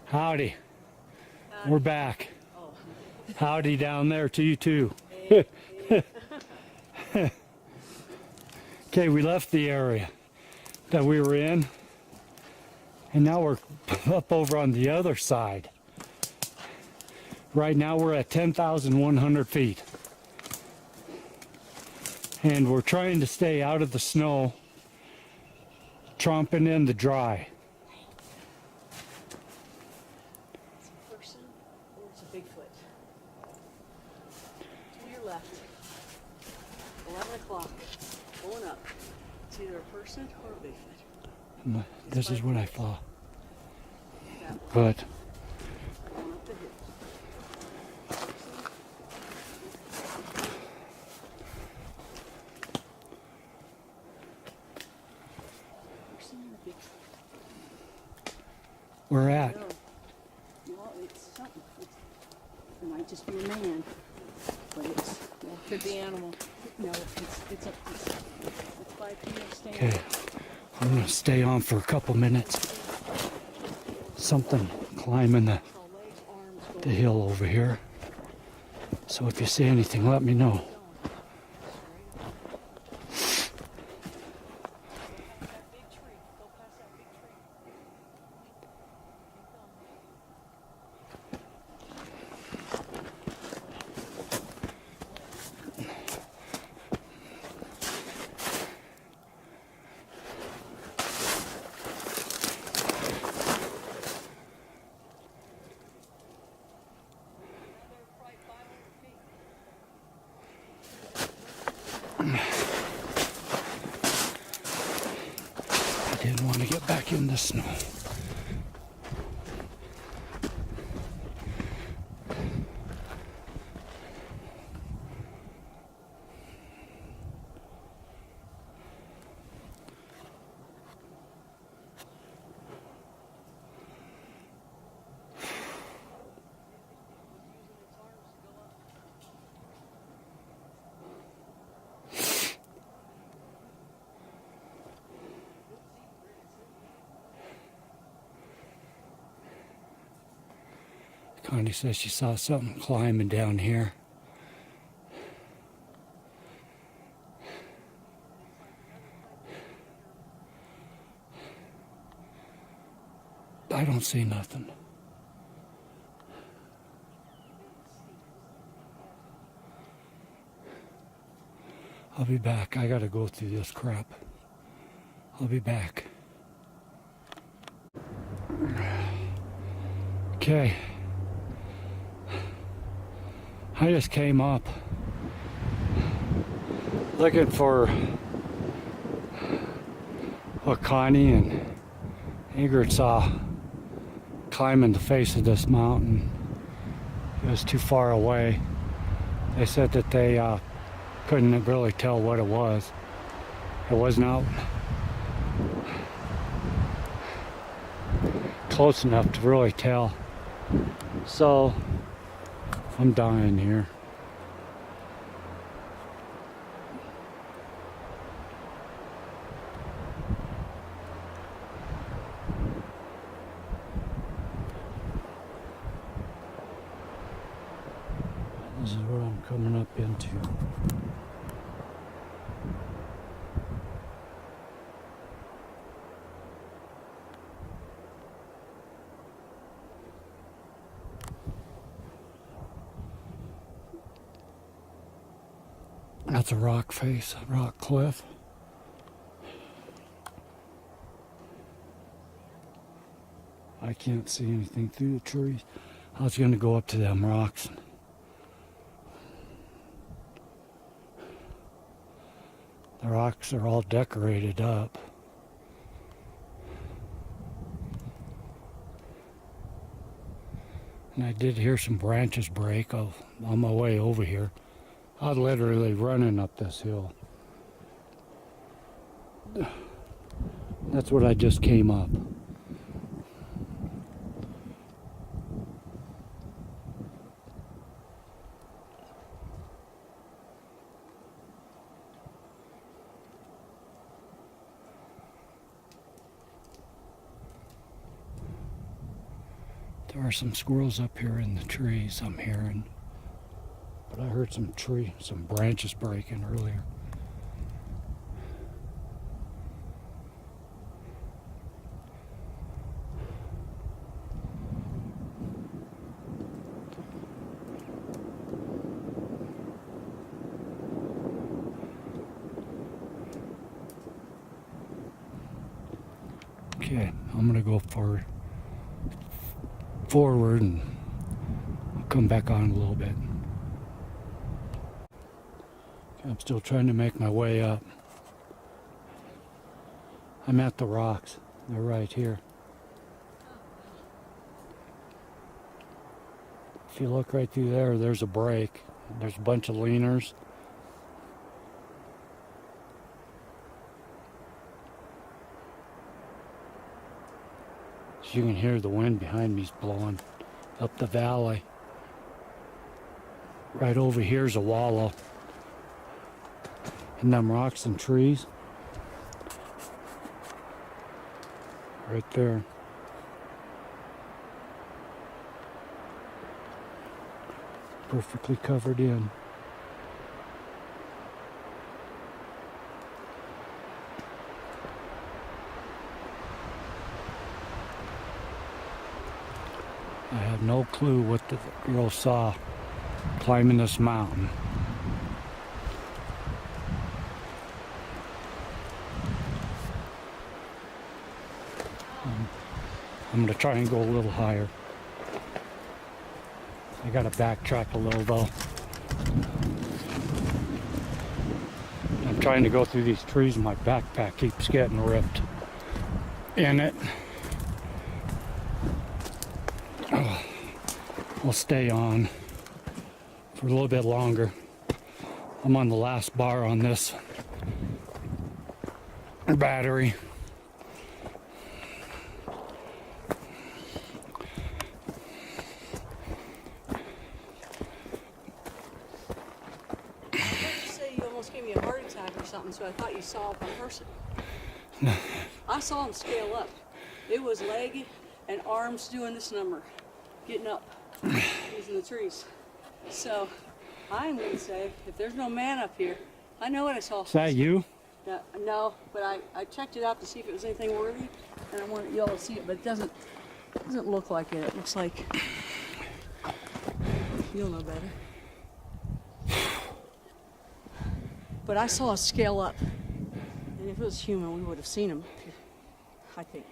Howdy. Howdy. We're back. Oh. Howdy down there to you too. Hey, hey. Okay, we left the area that we were in, and now we're up over on the other side. Right now we're at 10,100 feet. And we're trying to stay out of the snow, tromping in the dry. It's a person or it's a Bigfoot. To your left. 11 o'clock. Going up. It's either a person or a Bigfoot. This is what I thought. That one. But Going up the hill. Person or a Bigfoot. we're at. No, it's something. It might just be a man, but it could be animal. No, it's 5 p.m. stand. Okay, I'm gonna stay on for a couple minutes. Something climbing the hill over here. So if you see anything, let me know. I didn't want to get back in the snow. Connie says she saw something climbing down here. I don't see nothing. I'll be back. I gotta go through this crap. I'll be back. Okay. I just came up looking for what Connie and Ingrid saw climbing the face of this mountain. It was too far away. They said that they couldn't really tell what it was. It was not close enough to really tell. So I'm dying here. This is what I'm coming up into. That's a rock face, a rock cliff. I can't see anything through the trees. I was going to go up to them rocks. The rocks are all decorated up. And I did hear some branches break on my way over here. I was literally running up this hill. That's what I just came up. There are some squirrels up here in the trees I'm hearing. But I heard some branches breaking earlier. Okay, I'm gonna go forward and I'll come back on a little bit. Okay, I'm still trying to make my way up. I'm at the rocks. They're right here. If you look right through there, there's a break. There's a bunch of leaners. You can hear the wind behind me is blowing up the valley. Right over here is a wallow. And them rocks and trees. Right there. Perfectly covered in. I have no clue what the girl saw climbing this mountain. I'm going to try and go a little higher. I got to backtrack a little though. I'm trying to go through these trees and my backpack keeps getting ripped in it. I'll stay on for a little bit longer. I'm on the last bar on this battery. You say you almost gave me a heart attack or something, so I thought you saw a person. I saw him scale up. It was leg and arms doing this number, getting up, using the trees. So I'm going to say, if there's no man up here, I know what I saw. Is that you? No, but I checked it out to see if it was anything worthy, and I wanted y'all to see it, but it doesn't look like it. It looks like you'll know better. But I saw a scale up, and if it was human, we would have seen him. I think.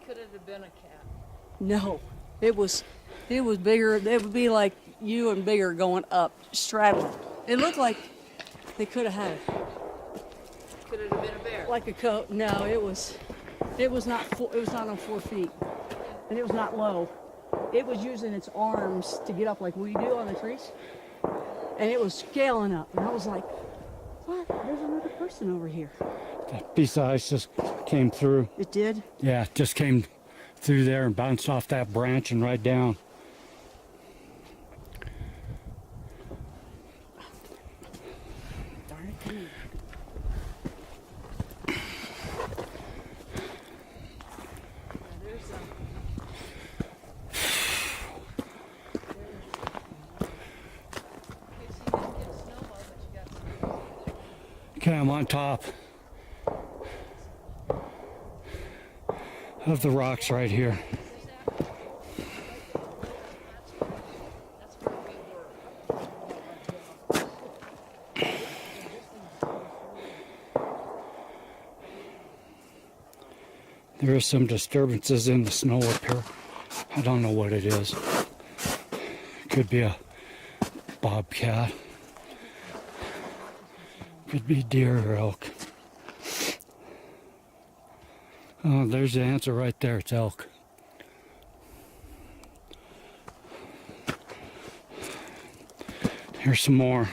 Could it have been a cat? No, it was bigger. It would be like you and bigger going up, straddling. It looked like they could have had it. Could it have been a bear? Like a coat. No, it was not. It was not on 4 feet, and it was not low. It was using its arms to get up like we do on the trees, and it was scaling up. And I was like, "What? There's another person over here." That piece of ice just came through. It did. Yeah, it just came through there and bounced off that branch and right down. Darn it. Okay, I'm on top of the rocks right here. There is some disturbances in the snow up here. I don't know what it is. Could be a bobcat. Could be deer or elk. Oh, there's the answer right there. It's elk. Here's some more.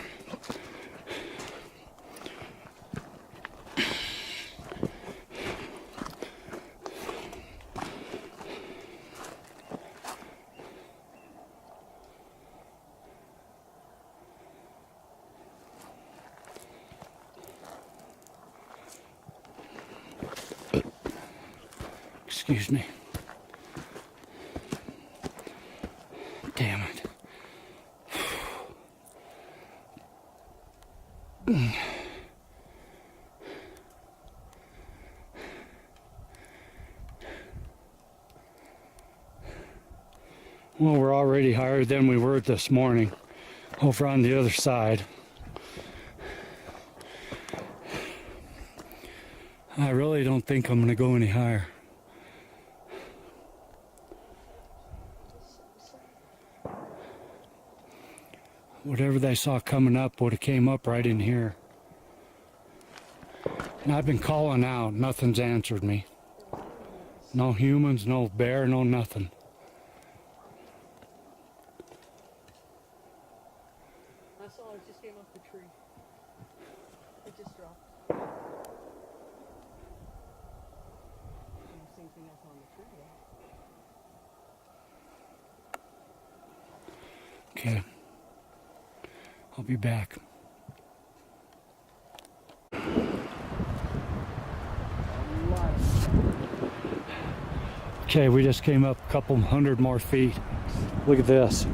Excuse me. Well, we're already higher than we were this morning over on the other side. I really don't think I'm going to go any higher. Whatever they saw coming up would have came up right in here. And I've been calling out. Nothing's answered me. No humans, no bear, no nothing. I saw it just came off the tree. It just dropped. I don't see anything else on the tree though. Okay. I'll be back. Okay, we just came up a couple hundred more feet. Look at this.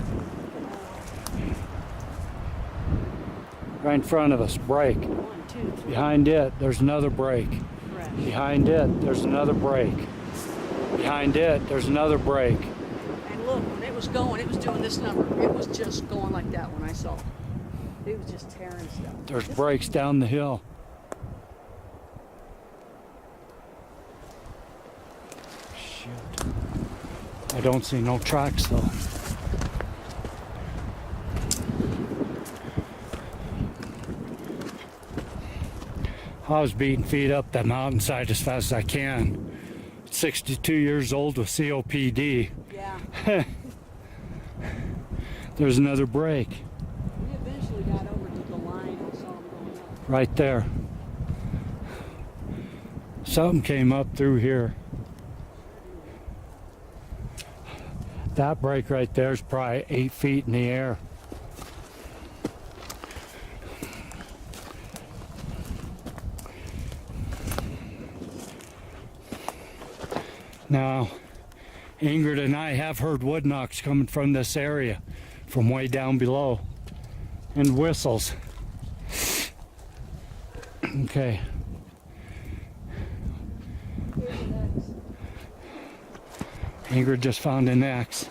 Right in front of us, break. 1, 2, 3. Behind it, there's another break. Fresh. Behind it, there's another break. Behind it, there's another break. And look, when it was going, it was doing this number. It was just going like that when I saw it. It was just tearing stuff. There's breaks down the hill. Shit. I don't see no tracks though. I was beating feet up that mountainside as fast as I can. 62 years old with COPD. Yeah. There's another break We eventually got over to the line and saw them going up. right there. Something came up through here. That break right there is probably 8 feet in the air. Now, Ingrid and I have heard wood knocks coming from this area, from way down below, and whistles. Okay. Here's the next. Ingrid just found an axe.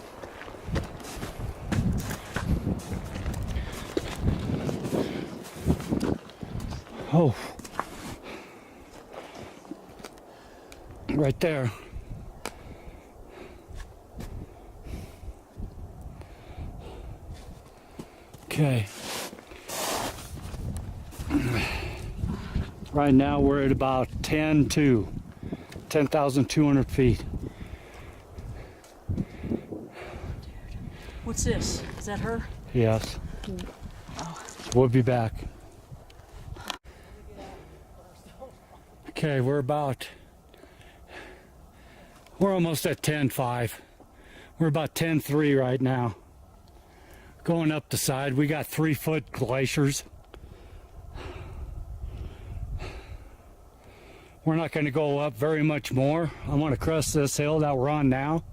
Oh. Right there. Okay. Right now we're at about 10,200 feet. What's this? Is that her? Yes. We'll be back. Okay, we're almost at 10.5. We're about 10.3 right now. Going up the side, we got 3-foot glaciers. We're not going to go up very much more. I want to crest this hill that we're on now.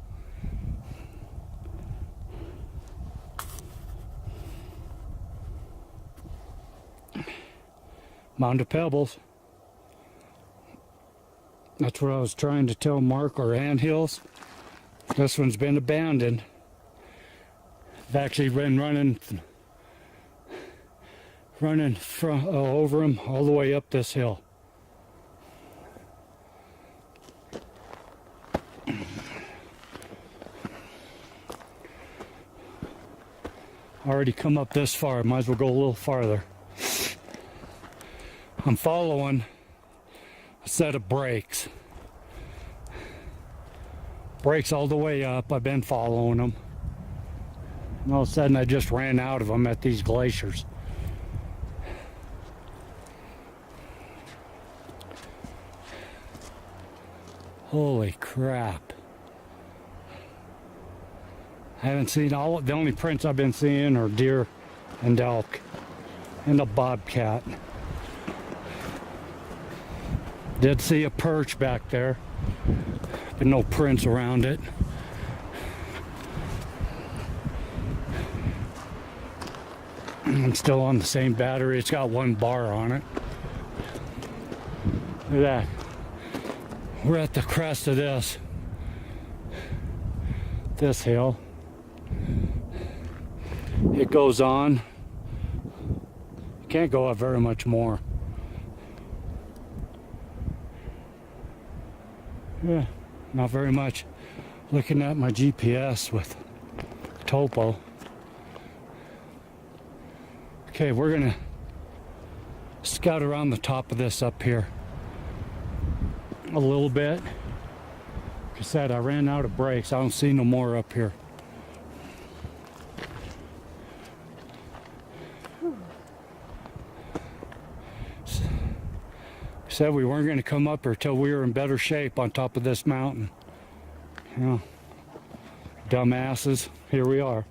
Mound of Pebbles. That's what I was trying to tell Mark, or anthills. This one's been abandoned. I've actually been running over them all the way up this hill. Already come up this far, might as well go a little farther. I'm following a set of breaks. Breaks all the way up. I've been following them. And all of a sudden I just ran out of them at these glaciers. Holy crap. I haven't seen the only prints I've been seeing are deer and elk and a bobcat. Did see a perch back there, but no prints around it. I'm still on the same battery. It's got 1 bar on it. Look at that. We're at the crest of this hill. It goes on. You can't go up very much more. Yeah, not very much. Looking at my GPS with topo. Okay, we're gonna scout around the top of this up here a little bit. Like I said, I ran out of brakes. I don't see no more up here. Said we weren't going to come up here till we were in better shape on top of this mountain. You know, dumbasses, here we are.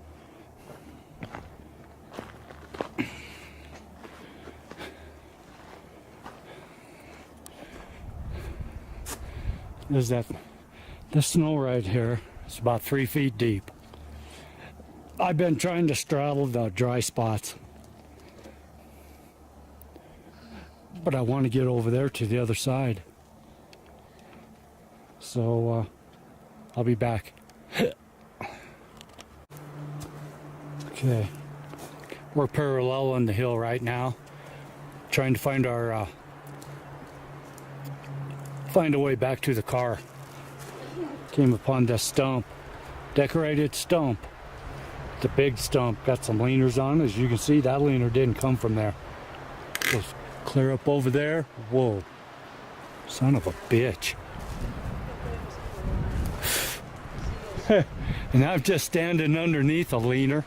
There's this snow right here. It's about 3 feet deep. I've been trying to straddle the dry spots, but I want to get over there to the other side. So I'll be back. Okay, we're parallel on the hill right now, trying to find our find a way back to the car. Came upon this stump, decorated stump. It's a big stump, got some leaners on it. As you can see, that leaner didn't come from there. Goes clear up over there. Whoa, son of a bitch. And I'm just standing underneath a leaner.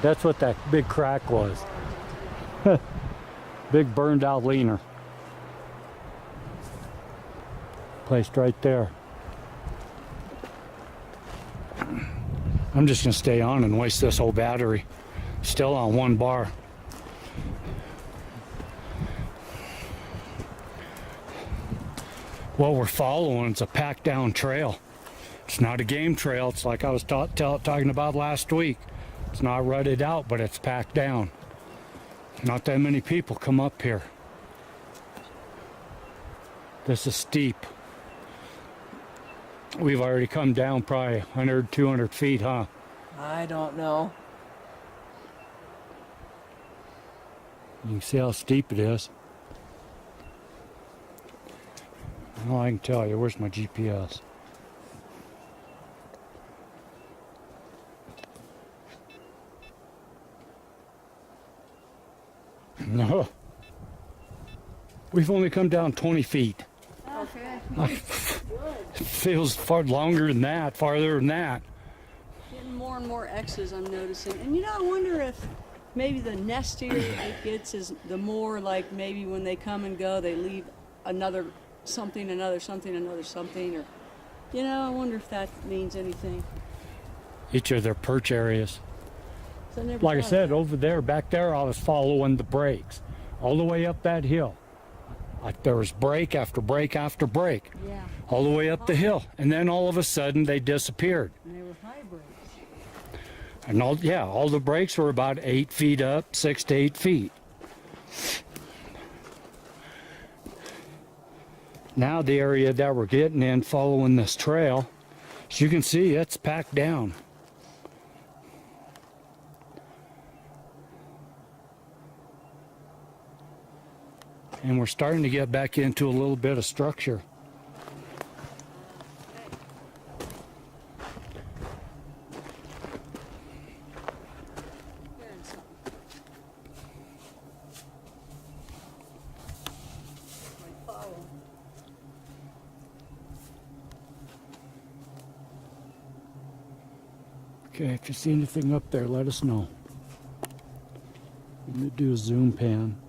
That's what that big crack was. Big burned out leaner. Placed right there. I'm just gonna stay on and waste this whole battery. Still on 1 bar. What we're following is a packed down trail. It's not a game trail. It's like I was talking about last week. It's not rutted out, but it's packed down. Not that many people come up here. This is steep. We've already come down probably 100, 200 feet, huh? I don't know. You can see how steep it is. Well, I can tell you. Where's my GPS? No. We've only come down 20 feet. Okay. It feels far longer than that, farther than that. Getting more and more X's, I'm noticing. And you know, I wonder if maybe the nestier it gets is the more like maybe when they come and go, they leave another something, another something, another something, or, you know, I wonder if that means anything. Each of their perch areas. So never Like I thought of said, that. over there, back there, I was following the breaks all the way up that hill. There was break after break after break, Yeah, all the way up the hill, and then all of a sudden they disappeared. and they were high breaks. And all the breaks were about 8 feet up, 6 to 8 feet. Now the area that we're getting in, following this trail, as you can see, it's packed down. And we're starting to get back into a little bit of structure. Hearing something. Like follow. Okay, if you see anything up there, let us know. I'm gonna do a zoom pan.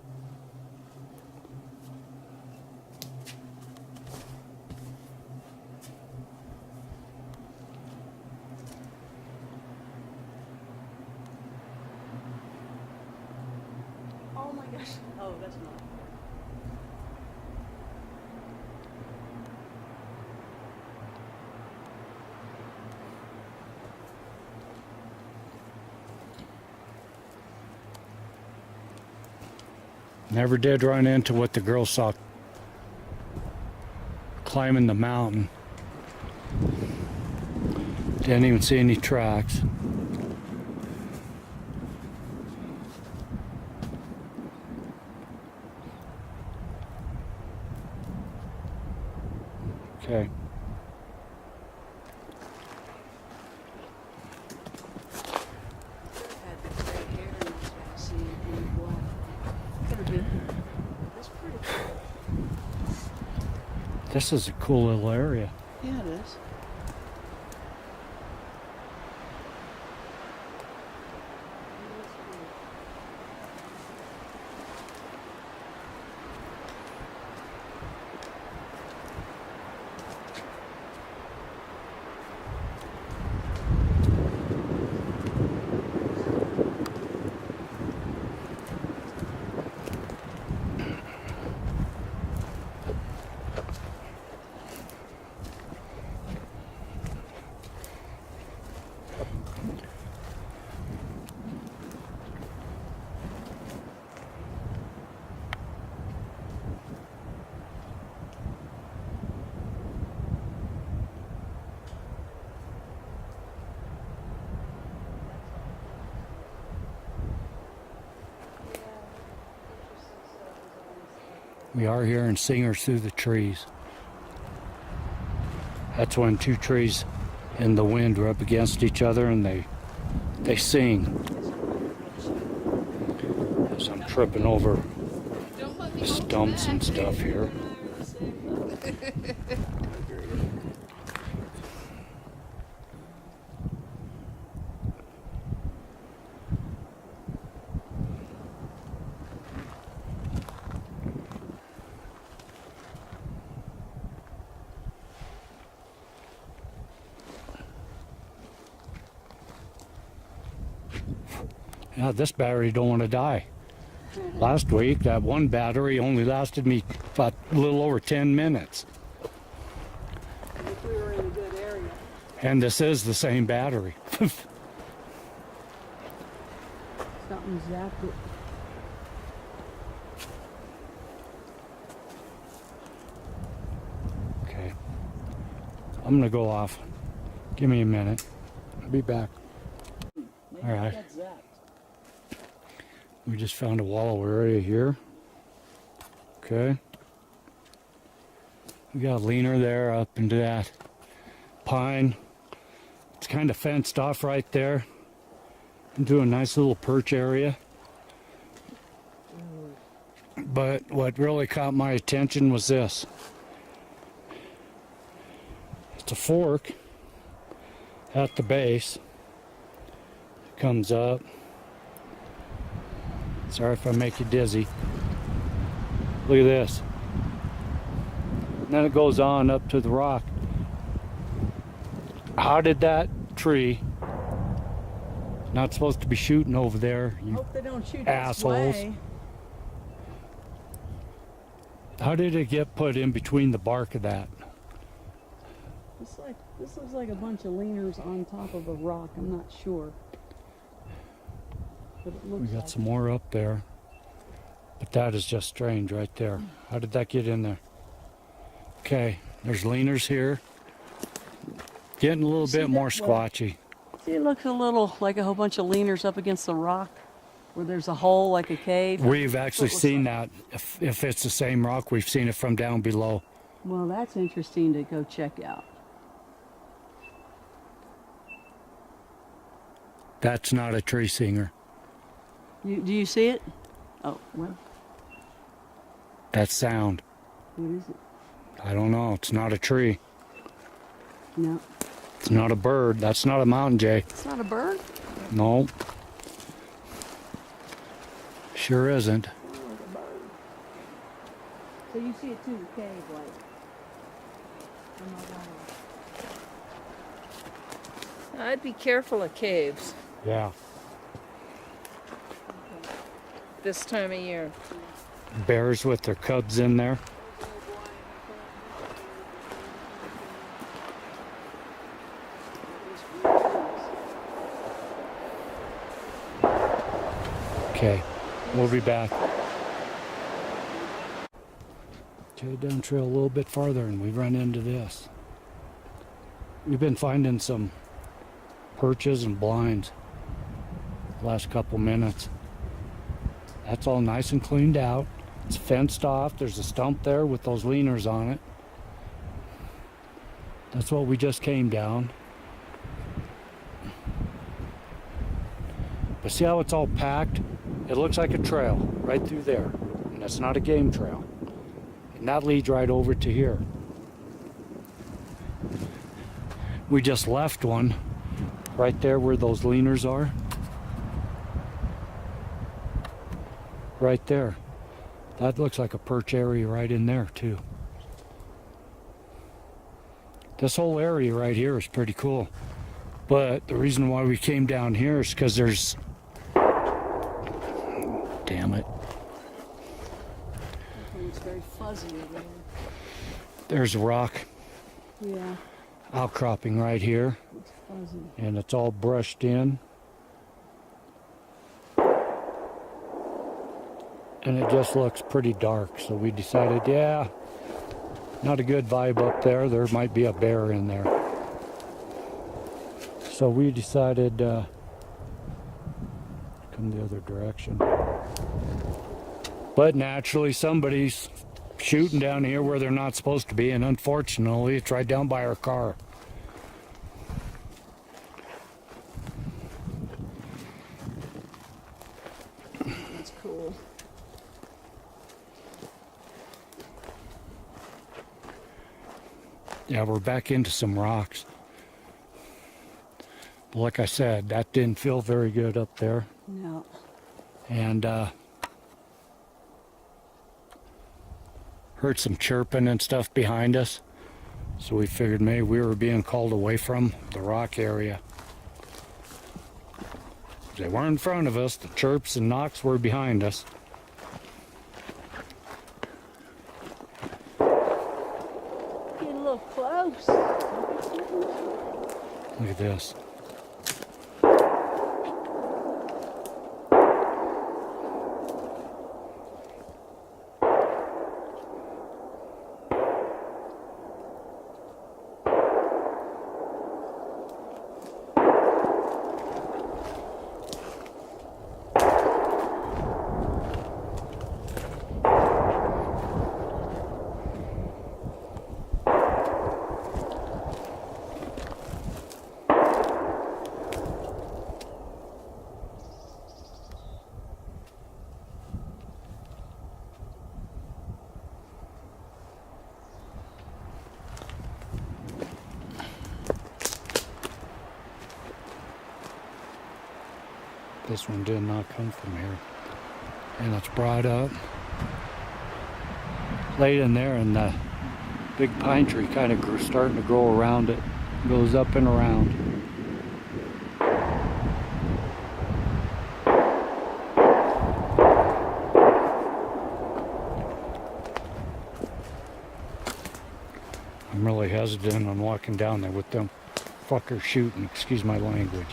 Oh my gosh. Oh, that's not. Never did run into what the girl saw climbing the mountain. Didn't even see any tracks. Okay. Had the gray hair and that's why I see it in black. Could have been. That's pretty cool. This is a cool little area. Yeah, it is. We are hearing singers through the trees. That's when two trees in the wind rub against each other and they sing. As I'm tripping over the stumps and stuff here. Yeah, this battery don't want to die. Last week, that one battery only lasted me about a little over 10 minutes. If we were in a good area. And this is the same battery. Something zapped it. Okay. I'm gonna go off. Give me a minute. I'll be back. All right. That's zapped. We just found a wallow area here. Okay. We got a leaner there up into that pine. It's kind of fenced off right there into a nice little perch area. But what really caught my attention was this. It's a fork at the base. It comes up. Sorry if I make you dizzy. Look at this. And then it goes on up to the rock. How did that tree, not supposed to be shooting over there, you Hope they don't shoot assholes. this way. How did it get put in between the bark of that? This looks like a bunch of leaners on top of a rock. I'm not sure. But it We looks got like some more up there. But that is just strange right there. How did that get in there? Okay, there's leaners here. Getting a little See bit that? more Well, squatchy. See, it looks a little like a whole bunch of leaners up against the rock where there's a hole like a cave. We've actually looks seen like. that. If it's the same rock, we've seen it from down below. Well, that's interesting to go check out. That's not a tree singer. Do you see it? Oh, well, That's sound. what is it? I don't know. It's not a tree. No, It's not a bird. That's not a mountain jay. it's not a bird. No. Sure isn't. So you see it through the cave, like. I'd be careful of caves Yeah. this time of year. Bears with their cubs in there. Okay, we'll be back. Okay, down trail a little bit farther and we run into this. We've been finding some perches and blinds last couple minutes. That's all nice and cleaned out. It's fenced off. There's a stump there with those leaners on it. That's what we just came down. But see how it's all packed? It looks like a trail right through there. And that's not a game trail. And that leads right over to here. We just left one right there where those leaners are. Right there. That looks like a perch area right in there too. This whole area right here is pretty cool. But the reason why we came down here is because there's... Damn it. It's very fuzzy over there. There's a rock Yeah, outcropping right here. it's fuzzy. And it's all brushed in. And it just looks pretty dark. So we decided, yeah, not a good vibe up there. There might be a bear in there. So we decided come the other direction. But naturally somebody's shooting down here where they're not supposed to be, and unfortunately it's right down by our car. That's cool. Yeah, we're back into some rocks. But like I said, that didn't feel very good up there. No. And heard some chirping and stuff behind us. So we figured maybe we were being called away from the rock area. They weren't in front of us. The chirps and knocks were behind us. Get a little close. Look at this. This one did not come from here. And it's brought up. Laid in there, and the big pine tree kind of starting to grow around it. Goes up and around. I'm really hesitant on walking down there with them fuckers shooting, excuse my language.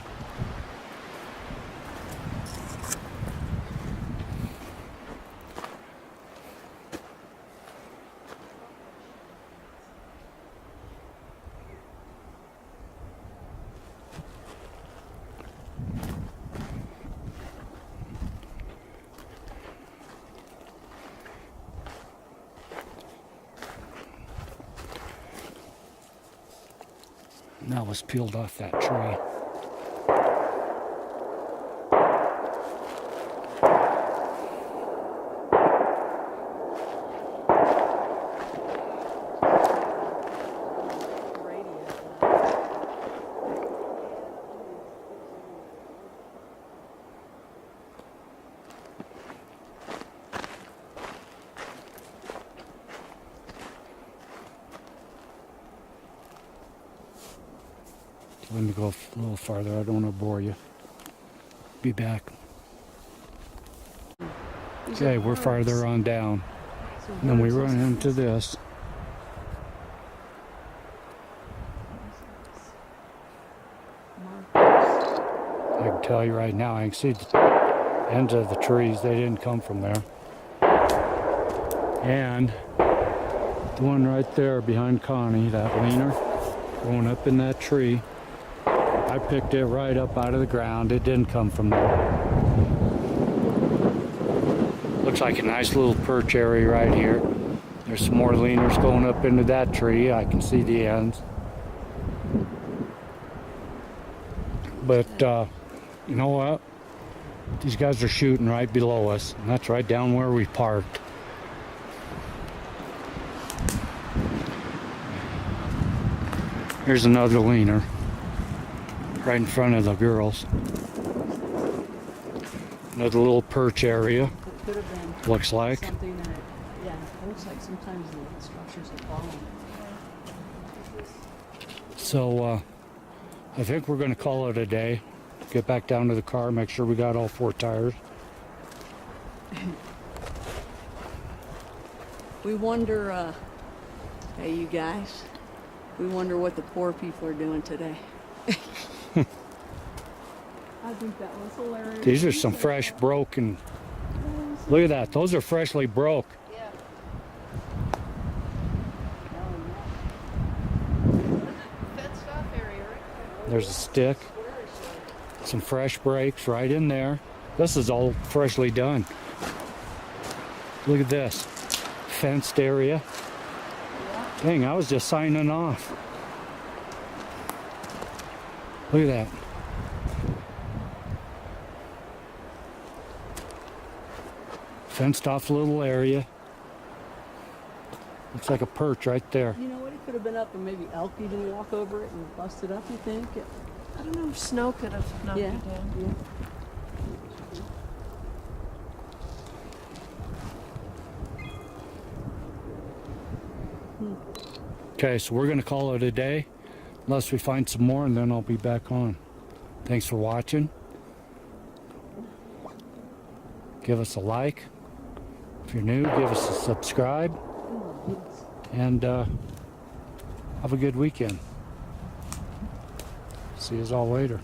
That was peeled off that tree. Let me go a little farther. I don't want to bore you. Be back. Okay, we're farther on down. And then we run into this. I can tell you right now, I can see the ends of the trees. They didn't come from there. And the one right there behind Connie, that leaner, going up in that tree. I I picked it right up out of the ground. It didn't come from there. Looks like a nice little perch area right here. There's some more leaners going up into that tree. I can see the ends. But you know what? These guys are shooting right below us, and that's right down where we parked. Here's another leaner right in front of the girls. Another little perch area, It could have been looks like. something that, yeah, it looks like sometimes the structures have fallen. So I think we're going to call it a day. Get back down to the car, make sure we got all 4 tires. We wonder, hey, you guys, we wonder what the poor people are doing today. I think that was hilarious. These are some fresh broken. Look at that. Those are freshly broke. Yeah. Fenced off area, right? There's a stick. Some fresh breaks right in there. This is all freshly done. Look at this. Fenced area. Dang, I was just signing off. Look at that. Fenced off little area. Looks like a perch right there. You know what? It could have been up and maybe elk even walk over it and bust it up, you think? I don't know if snow could have knocked Yeah. it down. Yeah. Okay, so we're going to call it a day unless we find some more, and then I'll be back on. Thanks for watching. Give us a like. If you're new, give us a subscribe. And have a good weekend. See you all later.